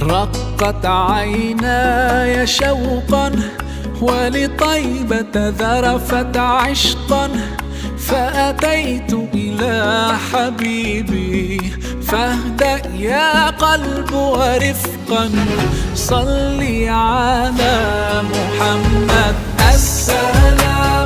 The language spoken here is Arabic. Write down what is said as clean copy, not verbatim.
رقت عيناي شوقا ولطيبة ذرفت عشقا، فأتيت إلى حبيبي فاهدأ يا قلب ورفقا. صلي على محمد. السلام